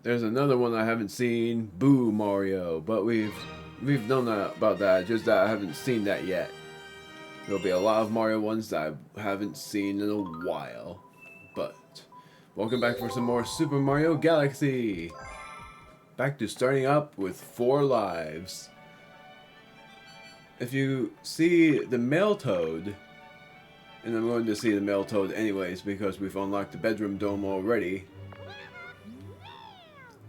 There's another one I haven't seen, Boo Mario, but we've known about that, just that I haven't seen that yet. There'll be a lot of Mario ones that I haven't seen in a while. But welcome back for some more Super Mario Galaxy. Back to starting up with 4 lives. If you see the male toad, and I'm going to see the male toad anyways because we've unlocked the bedroom dome already.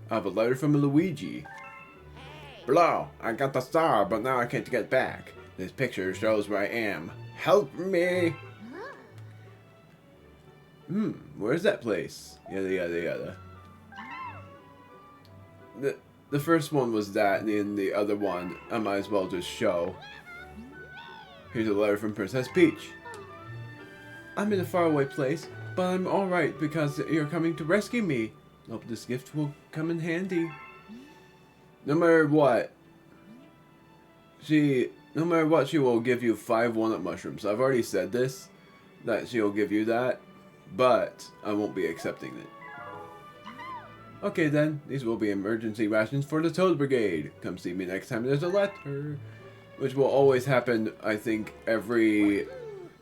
I have a letter from Luigi. Hello, I got the star, but now I can't get back. This picture shows where I am. Help me! Where's that place? Yada yada yada. The first one was that, and then the other one I might as well just show. Here's a letter from Princess Peach. I'm in a faraway place, but I'm alright because you're coming to rescue me. Hope this gift will come in handy. No matter what, she will give you 5 walnut mushrooms. I've already said this, that she'll give you that, but I won't be accepting it. Okay then, these will be emergency rations for the Toad Brigade. Come see me next time there's a letter. Which will always happen, I think, every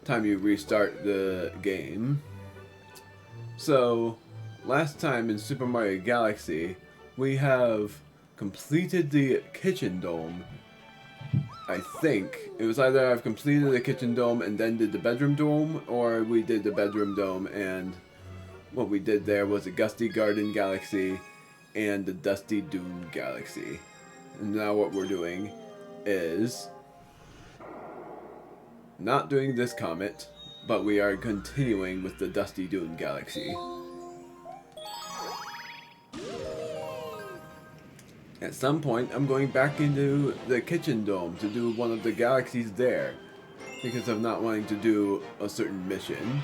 time you restart the game. So, last time in Super Mario Galaxy, we have completed the kitchen dome. I think. It was either I've completed the kitchen dome and then did the bedroom dome, or we did the bedroom dome and what we did there was a Gusty Garden Galaxy and the Dusty Dune Galaxy. And now what we're doing is not doing this comet, but we are continuing with the Dusty Dune Galaxy. At some point, I'm going back into the kitchen dome to do one of the galaxies there. Because of not wanting to do a certain mission.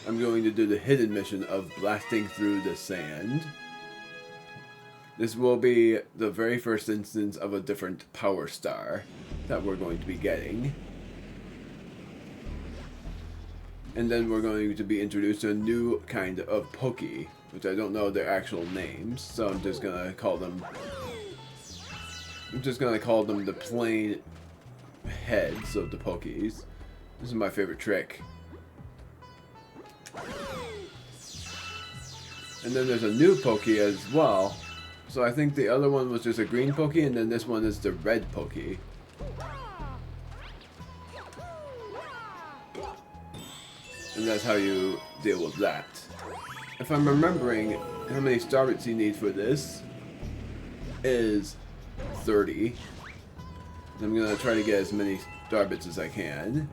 I'm going to do the hidden mission of blasting through the sand. This will be the very first instance of a different power star that we're going to be getting. And then we're going to be introduced to a new kind of Pokey, which I don't know their actual names, so I'm just gonna call them the plain heads of the Pokies. This is my favorite trick. And then there's a new Pokey as well. So I think the other one was just a green Pokey, and then this one is the red Pokey. And that's how you deal with that. If I'm remembering how many starbits you need for this is 30. I'm gonna try to get as many starbits as I can.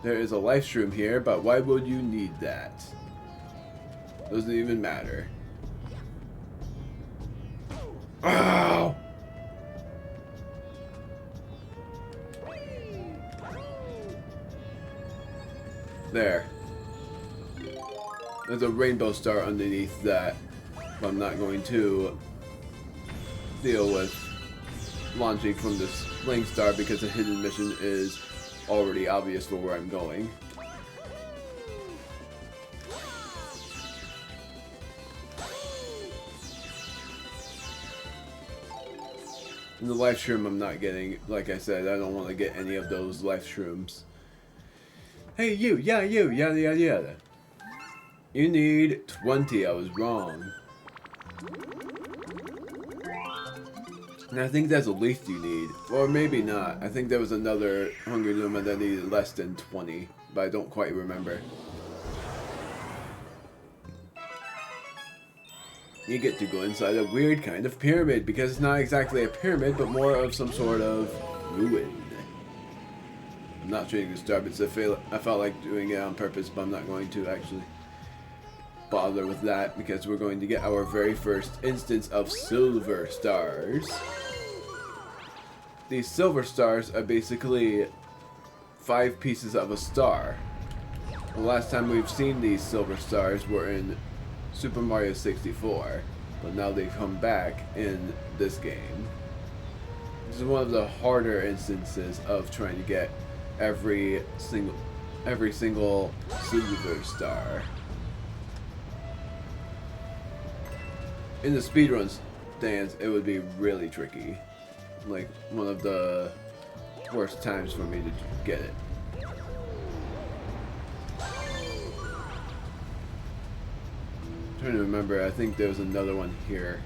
There is a life shroom here, but why would you need that? Doesn't even matter. Ow! There. There's a rainbow star underneath that, but I'm not going to deal with launching from this flying star because the hidden mission is already obvious for where I'm going. And the life shroom I'm not getting. Like I said, I don't want to get any of those life shrooms. Hey you, yeah you, yada yada yada. You need 20, I was wrong. And I think that's the least you need. Or maybe not. I think there was another Hunger Luma that needed less than 20. But I don't quite remember. You get to go inside a weird kind of pyramid. Because it's not exactly a pyramid, but more of some sort of ruin. I'm not shooting the starbits. I felt like doing it on purpose, but I'm not going to actually bother with that because we're going to get our very first instance of silver stars. These silver stars are basically 5 pieces of a star. The last time we've seen these silver stars were in Super Mario 64, but now they've come back in this game. This is one of the harder instances of trying to get every single silver star. in the speedrun stance, it would be really tricky. Like, one of the worst times for me to get it. I'm trying to remember, I think there was another one here.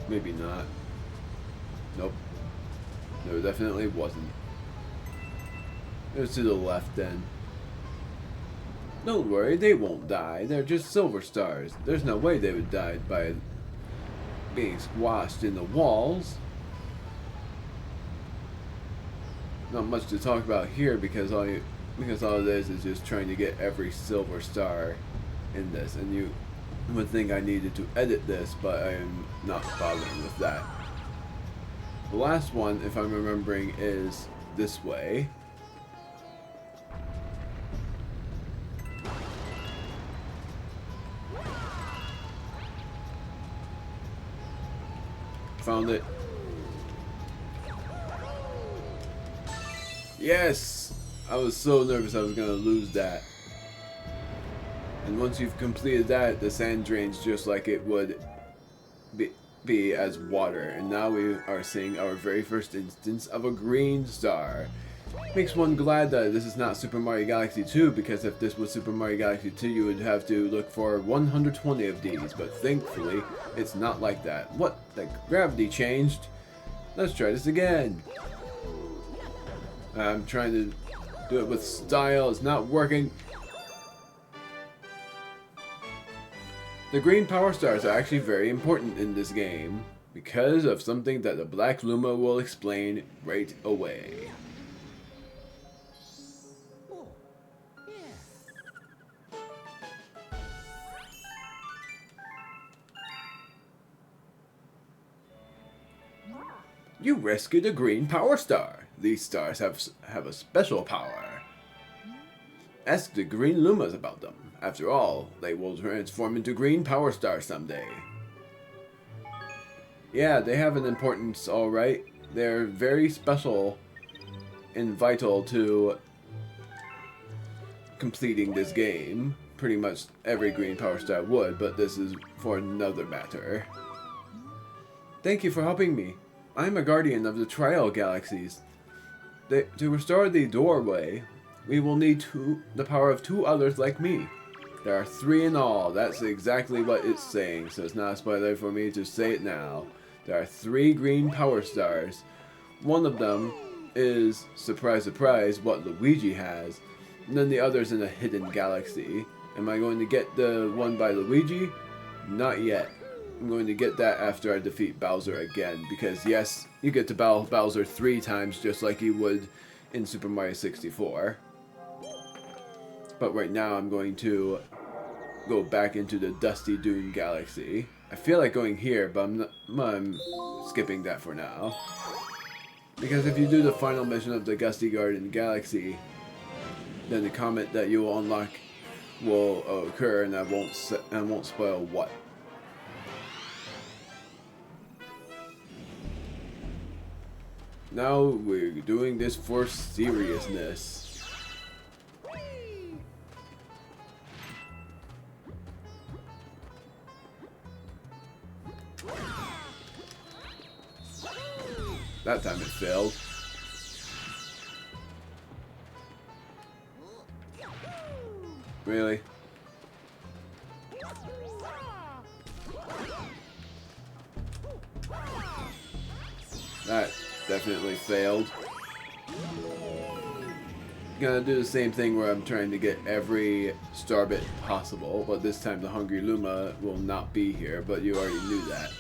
Maybe not. Nope. No, definitely wasn't. It was to the left then. Don't worry, they won't die. They're just silver stars. There's no way they would die by being squashed in the walls. Not much to talk about here because all it is just trying to get every silver star in this, and you would think I needed to edit this, but I am not bothering with that. The last one, if I'm remembering, is this way. Found it. Yes! I was so nervous I was gonna lose that. And once you've completed that, the sand drains just like it would be as water. And now we are seeing our very first instance of a green star. Makes one glad that this is not Super Mario Galaxy 2, because if this was Super Mario Galaxy 2, you would have to look for 120 of these, but thankfully, it's not like that. What? The gravity changed? Let's try this again. I'm trying to do it with style, it's not working. The green power stars are actually very important in this game, because of something that the Black Luma will explain right away. You rescued a green power star. These stars have a special power. Ask the green Lumas about them. After all, they will transform into green power stars someday. Yeah, they have an importance, alright. They're very special and vital to completing this game. Pretty much every green power star would, but this is for another matter. Thank you for helping me. I'm a guardian of the Trial Galaxies. To restore the doorway, we will need the power of 2 others like me. There are 3 in all. That's exactly what it's saying, so it's not a spoiler for me to say it now. There are 3 green power stars. One of them is, surprise surprise, what Luigi has, and then the other's in a hidden galaxy. Am I going to get the one by Luigi? Not yet. I'm going to get that after I defeat Bowser again, because yes, you get to battle Bowser 3 times just like you would in Super Mario 64. But right now I'm going to go back into the Dusty Dune Galaxy. I feel like going here, but I'm skipping that for now. Because if you do the final mission of the Gusty Garden Galaxy, then the comet that you will unlock will occur, and I won't spoil what. Now we're doing this for seriousness. That time it failed. Really? That definitely failed. Gonna do the same thing where I'm trying to get every star bit possible, but this time the Hungry Luma will not be here, but you already knew that.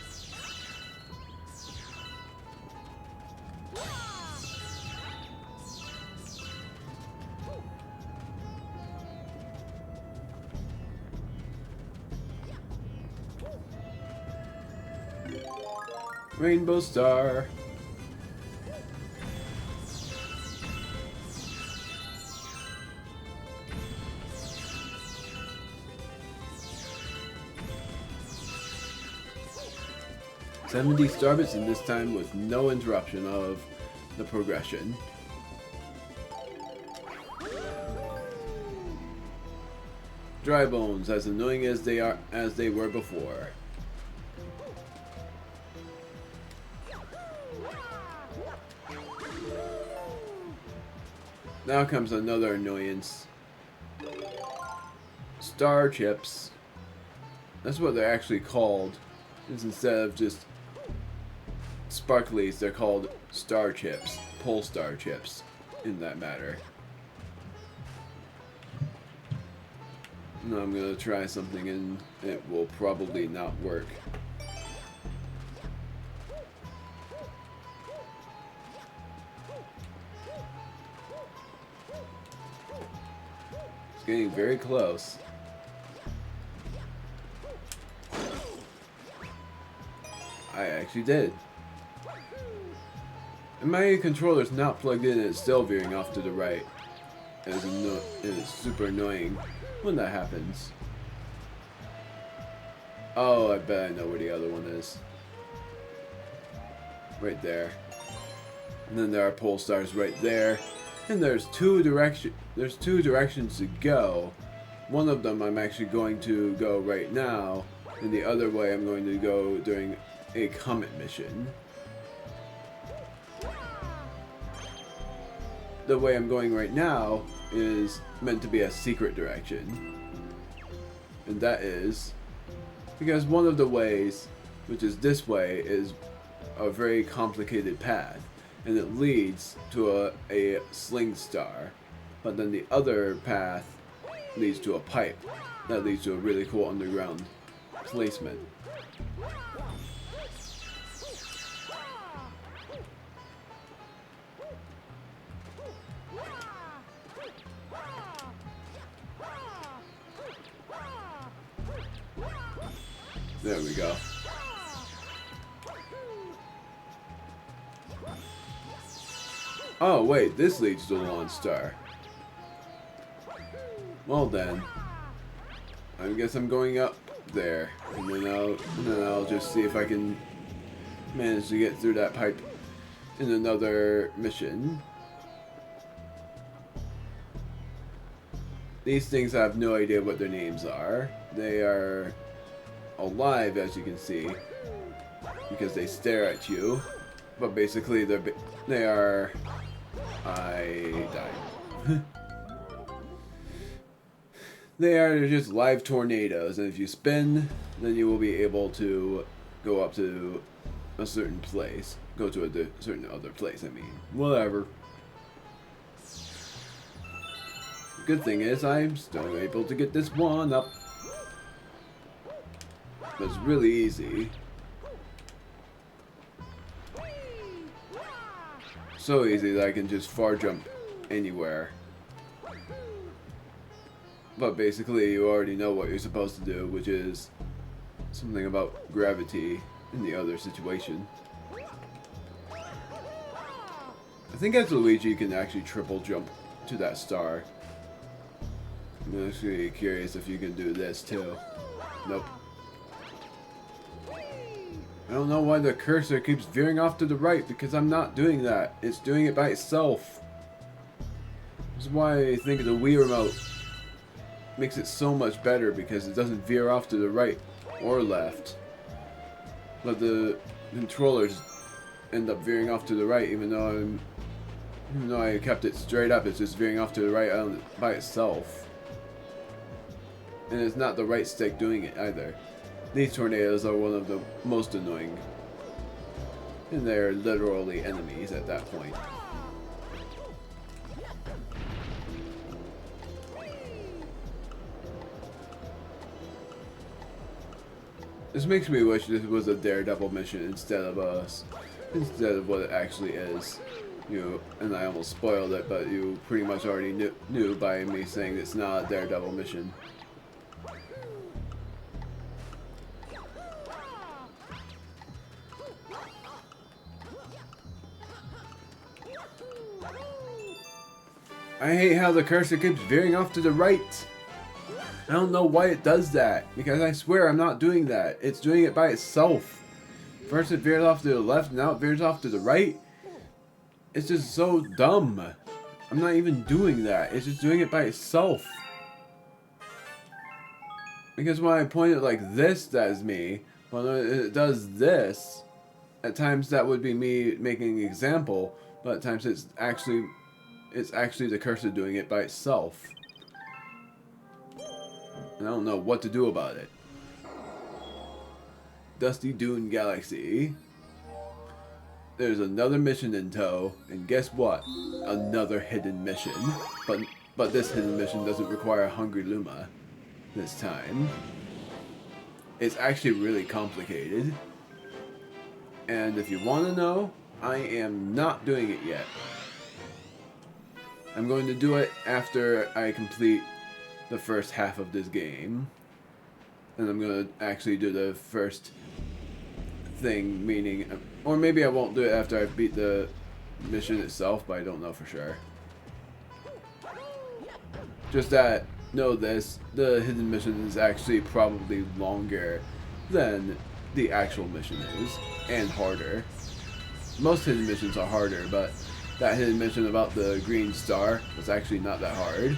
Rainbow Star. $70 starbits, and this time with no interruption of the progression. Dry bones, as annoying as they were before. Now comes another annoyance. Star chips. That's what they're actually called. Is instead of just sparklies, they're called star chips. Pole star chips, in that matter. Now I'm gonna try something and it will probably not work. It's getting very close. I actually did. And my controller's not plugged in and it's still veering off to the right. It is super annoying when that happens. Oh, I bet I know where the other one is. Right there. And then there are pole stars right there. And there's two directions to go. One of them I'm actually going to go right now, and the other way I'm going to go during a comet mission. The way I'm going right now is meant to be a secret direction. And that is because one of the ways, which is this way, is a very complicated path. And it leads to a sling star. But then the other path leads to a pipe. That leads to a really cool underground placement. There we go. Oh wait, this leads to the launch star. Well then, I guess I'm going up there, and then I'll just see if I can manage to get through that pipe in another mission. These things, I have no idea what their names are. They are alive, as you can see, because they stare at you. But basically, they are. I died. They are just live tornadoes, and if you spin, then you will be able to go up to a certain place. Go to a certain other place, I mean. Whatever. Good thing is, I'm still able to get this one up. But it's really easy. So easy that I can just far jump anywhere. But basically, you already know what you're supposed to do, which is something about gravity in the other situation. I think as Luigi, you can actually triple jump to that star. I'm actually curious if you can do this too. Nope. I don't know why the cursor keeps veering off to the right, because I'm not doing that. It's doing it by itself. This is why I think the Wii remote makes it so much better, because it doesn't veer off to the right or left. But the controllers end up veering off to the right, even though I kept it straight up, it's just veering off to the right by itself. And it's not the right stick doing it either. These tornadoes are one of the most annoying. And they're literally enemies at that point. This makes me wish this was a Daredevil mission instead of what it actually is. And I almost spoiled it, but you pretty much already knew by me saying it's not a Daredevil mission. I hate how the cursor keeps veering off to the right. I don't know why it does that, because I swear I'm not doing that. It's doing it by itself. First it veers off to the left, now it veers off to the right. It's just so dumb. I'm not even doing that. It's just doing it by itself. Because when I point it like this, that is me. When it does this, at times that would be me making an example, but at times it's actually the cursor doing it by itself. And I don't know what to do about it. Dusty Dune Galaxy. There's another mission in tow, and guess what? Another hidden mission. But this hidden mission doesn't require a Hungry Luma this time. It's actually really complicated. And if you want to know, I am not doing it yet. I'm going to do it after I complete the first half of this game. And I'm going to actually do the first thing, meaning... Or maybe I won't do it after I beat the mission itself, but I don't know for sure. Just that, know this, the hidden mission is actually probably longer than the actual mission is, and harder. Most hidden missions are harder, but that hidden mission about the green star was actually not that hard.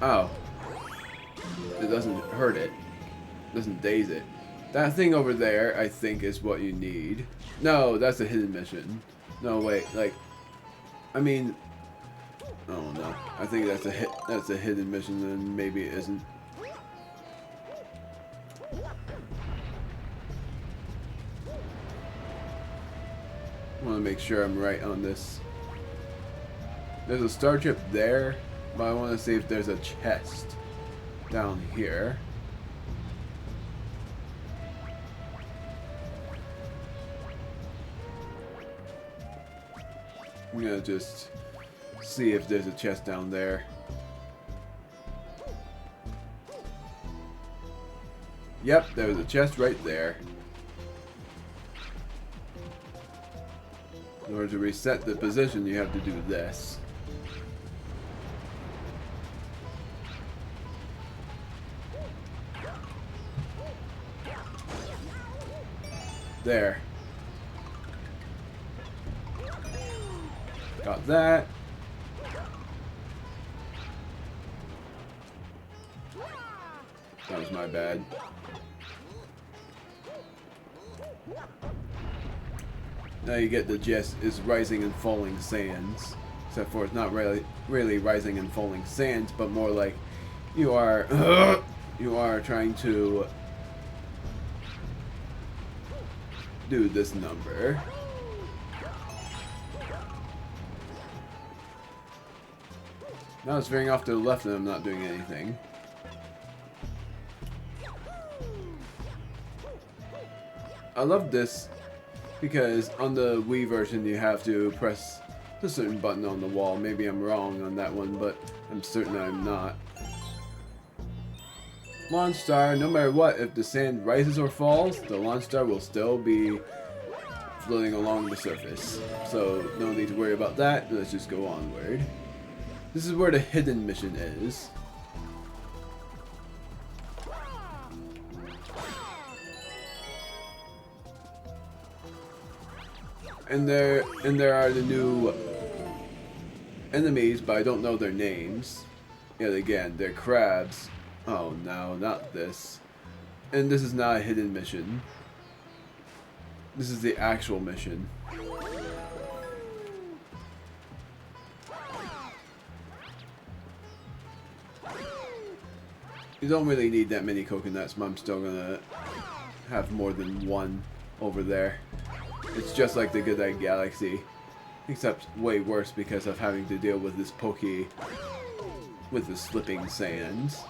Oh. It doesn't hurt it. It doesn't daze it. That thing over there, I think, is what you need. No, that's a hidden mission. No, wait, like... I mean... Oh, no. I think that's a hidden mission, and maybe it isn't. I want to make sure I'm right on this. There's a starship there, but I want to see if there's a chest down here. I'm gonna just see if there's a chest down there. Yep, there's a chest right there. In order to reset the position, you have to do this. There. Got that. That was my bad. Now you get the gist, is rising and falling sands. Except for it's not really rising and falling sands, but more like you are trying to do this number. Now it's veering off to the left and I'm not doing anything. I love this because on the Wii version you have to press a certain button on the wall. Maybe I'm wrong on that one, but I'm certain I'm not. Launch star, no matter what, if the sand rises or falls, the launch star will still be floating along the surface. So no need to worry about that. Let's just go onward. This is where the hidden mission is. And there are the new enemies, but I don't know their names. Yet again, they're crabs. Oh no, not this. And this is not a hidden mission. This is the actual mission. You don't really need that many coconuts, but I'm still gonna have more than one over there. It's just like the Good Night Galaxy, except way worse because of having to deal with this Pokey with the slipping sands.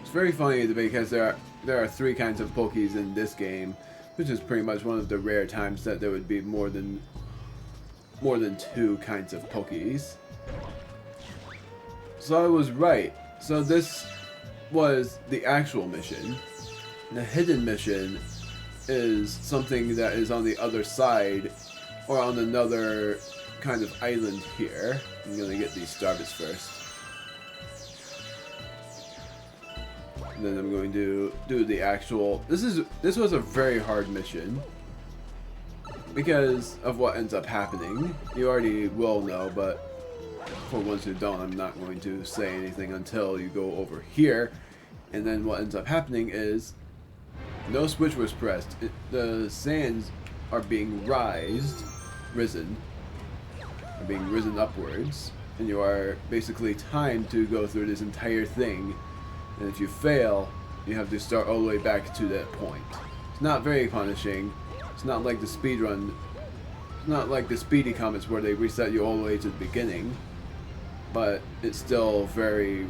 It's very funny because there are three kinds of Pokies in this game, which is pretty much one of the rare times that there would be more than two kinds of Pokies. So I was right. So this was the actual mission. The hidden mission is something that is on the other side, or on another kind of island here. I'm gonna get these starbits first. And then I'm going to do the actual... This was a very hard mission. Because of what ends up happening. You already will know, but for ones who don't, I'm not going to say anything until you go over here. And then what ends up happening is no switch was pressed. The sands are being risen upwards, and you are basically timed to go through this entire thing. And if you fail, you have to start all the way back to that point. It's not very punishing. It's not like the speedrun. It's not like the Speedy Comets where they reset you all the way to the beginning. But it's still a very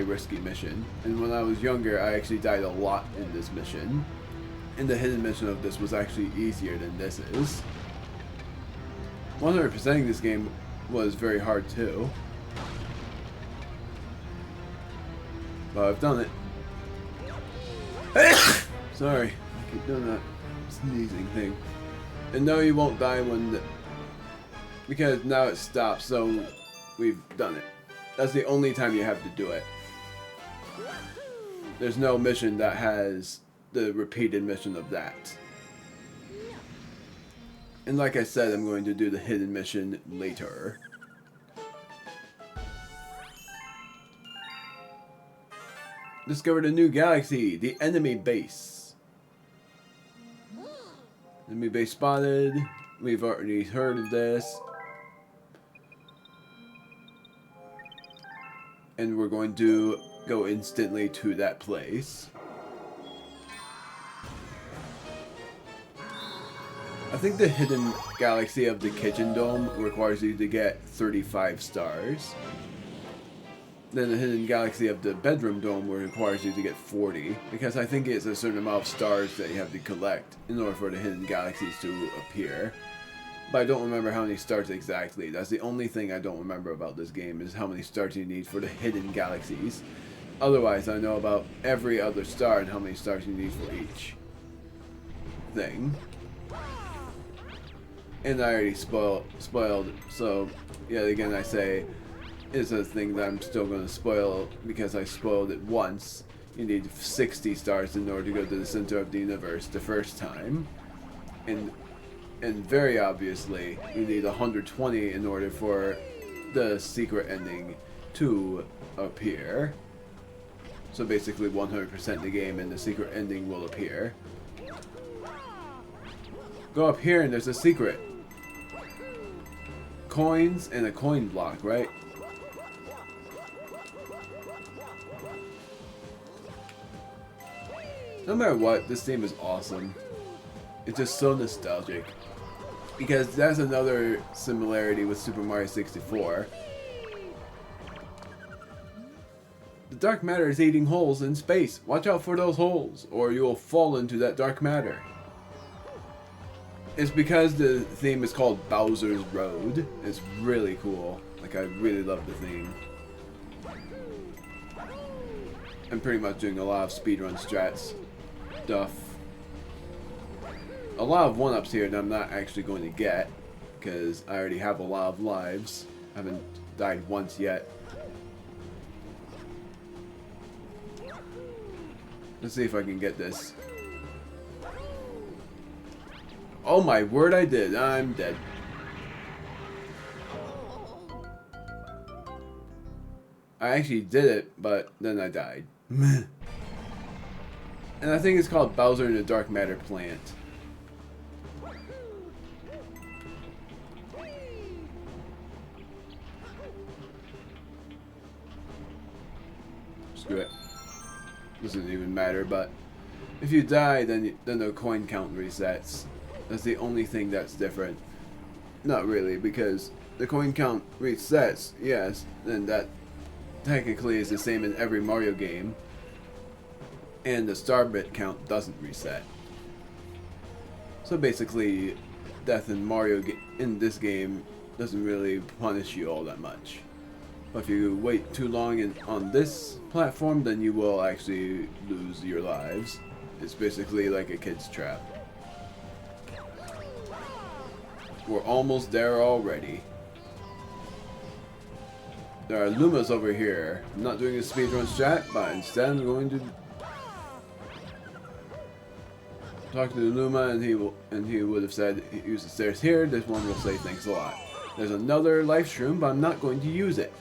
risky mission. And when I was younger, I actually died a lot in this mission. And the hidden mission of this was actually easier than this is. 100%ing this game was very hard too. But I've done it. Sorry, I keep doing that sneezing thing. And no, you won't die because now it stops, so we've done it. That's the only time you have to do it. There's no mission that has the repeated mission of that. And like I said, I'm going to do the hidden mission later. Discovered a new galaxy, the enemy base. Enemy base spotted. We've already heard of this. And we're going to go instantly to that place. I think the hidden galaxy of the kitchen dome requires you to get 35 stars. Then the hidden galaxy of the bedroom dome requires you to get 40, because I think it's a certain amount of stars that you have to collect in order for the hidden galaxies to appear. But I don't remember how many stars exactly. That's the only thing I don't remember about this game, is how many stars you need for the hidden galaxies. Otherwise, I know about every other star and how many stars you need for each thing. And I already spoiled, so yet again I say, it's a thing that I'm still going to spoil because I spoiled it once. You need 60 stars in order to go to the center of the universe the first time. And very obviously, you need 120 in order for the secret ending to appear. So basically 100% the game and the secret ending will appear. Go up here and there's a secret. Coins and a coin block, right? No matter what, this game is awesome. It's just so nostalgic. Because that's another similarity with Super Mario 64. The dark matter is eating holes in space. Watch out for those holes, or you will fall into that dark matter. It's because the theme is called Bowser's Road. It's really cool. Like, I really love the theme. I'm pretty much doing a lot of speedrun strats stuff. A lot of one-ups here that I'm not actually going to get, because I already have a lot of lives. I haven't died once yet. Let's see if I can get this. Oh my word, I did. I'm dead. I actually did it, but then I died. And I think it's called Bowser in the Dark Matter Plant. Screw it. Doesn't even matter, but if you die, then the coin count resets. That's the only thing that's different. Not really, because the coin count resets, yes, then that technically is the same in every Mario game. And the star bit count doesn't reset. So basically, death in Mario in this game doesn't really punish you all that much. But if you wait too long on this platform, then you will actually lose your lives. It's basically like a kid's trap. We're almost there already. there are Lumas over here. I'm not doing a speedrun strat, but instead I'm going to talk to the Luma, and he would have said use the stairs here. This one will say thanks a lot. There's another life shroom, but I'm not going to use it.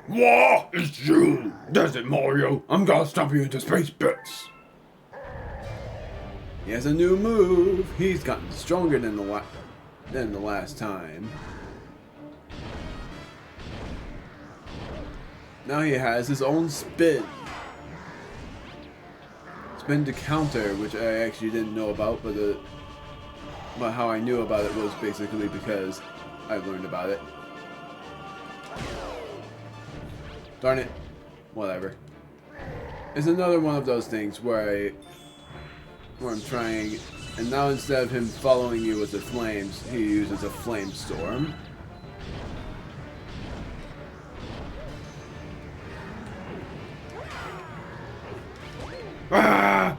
Whoa, it's you! That's it, Mario! I'm gonna stomp you into space bits! He has a new move. He's gotten stronger than the last time. Now he has his own spin. Spin to counter, which I actually didn't know about, but how I knew about it was basically because I learned about it. Darn it. Whatever. It's another one of those things where I'm trying, and now instead of him following you with the flames, he uses a flame storm. Ah!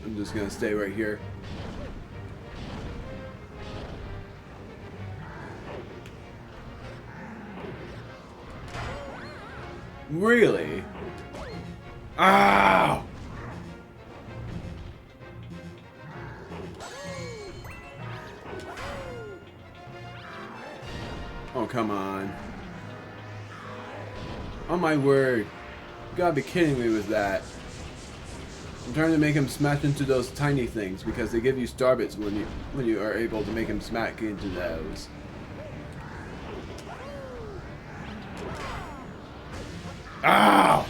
I'm just gonna stay right here. Really? Ow! Oh, come on. Oh my word. You gotta be kidding me with that. I'm trying to make him smash into those tiny things because they give you star bits when you are able to make him smack into those. Ow!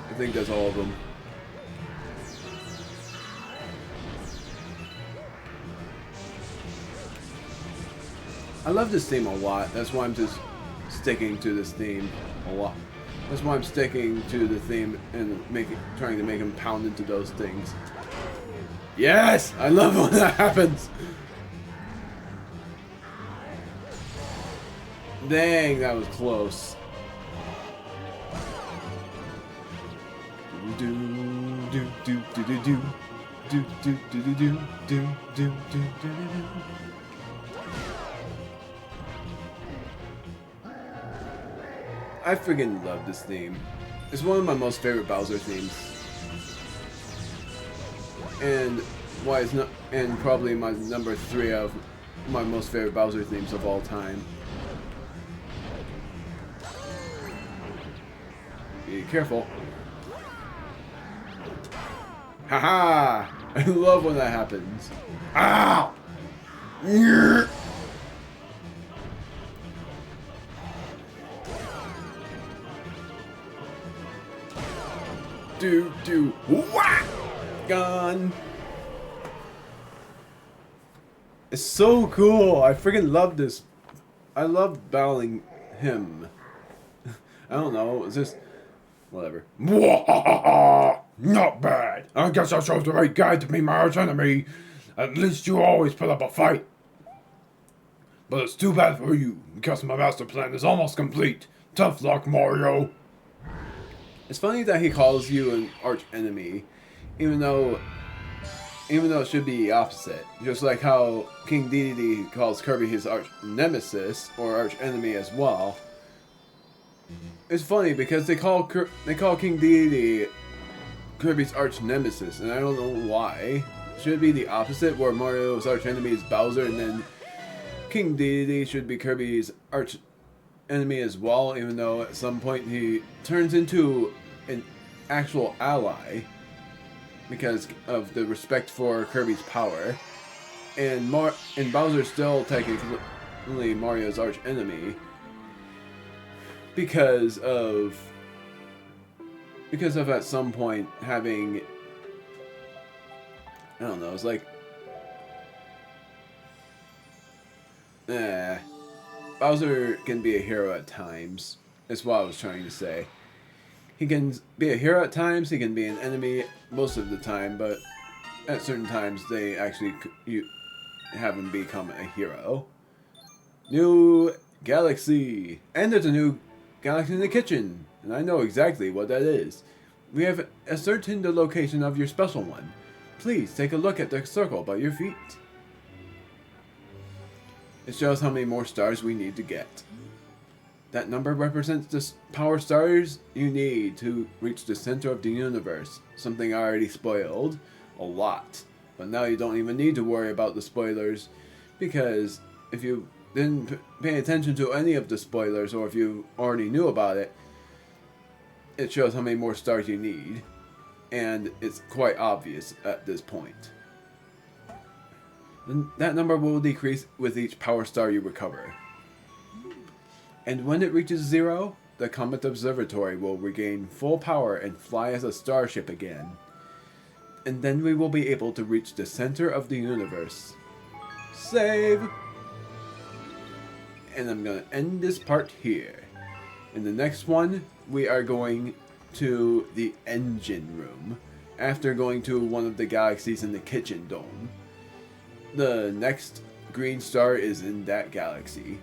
I think that's all of them. I love this theme a lot. That's why I'm just sticking to this theme a lot. That's why I'm sticking to the theme and trying to make him pound into those things. Yes! I love when that happens! Dang, that was close. Do do do do do do do do do do do do do do do. I freaking love this theme. It's one of my most favorite Bowser themes. And why it's not, and probably my number 3 of my most favorite Bowser themes of all time. Be careful. Haha! I love when that happens. Ow! Do whack! Gone. It's so cool. I freaking love this. I love battling him. I don't know. It's just whatever. Not bad. I guess I chose the right guy to be my arch enemy. At least you always put up a fight. But it's too bad for you, because my master plan is almost complete. Tough luck, Mario. It's funny that he calls you an arch enemy, even though it should be the opposite. Just like how King Dedede calls Kirby his arch nemesis or arch enemy as well. It's funny because they call King Dedede Kirby's arch nemesis, and I don't know why. It should be the opposite, where Mario's arch enemy is Bowser, and then King Dedede should be Kirby's arch enemy as well, even though at some point he turns into an actual ally because of the respect for Kirby's power, and Bowser's still technically Mario's arch enemy because of at some point having, I don't know, it's like Bowser can be a hero at times. That's what I was trying to say. He can be a hero at times, he can be an enemy most of the time, but at certain times they actually have him become a hero. New galaxy! And there's a new galaxy in the kitchen, and I know exactly what that is. We have ascertained the location of your special one. Please take a look at the circle by your feet. It shows how many more stars we need to get. That number represents the power stars you need to reach the center of the universe. Something I already spoiled a lot. But now you don't even need to worry about the spoilers, because if you didn't pay attention to any of the spoilers, or if you already knew about it, it shows how many more stars you need. And it's quite obvious at this point. And that number will decrease with each power star you recover. And when it reaches 0, the Comet Observatory will regain full power and fly as a starship again. And then we will be able to reach the center of the universe. Save! And I'm going to end this part here. In the next one, we are going to the engine room, after going to one of the galaxies in the kitchen dome. The next green star is in that galaxy.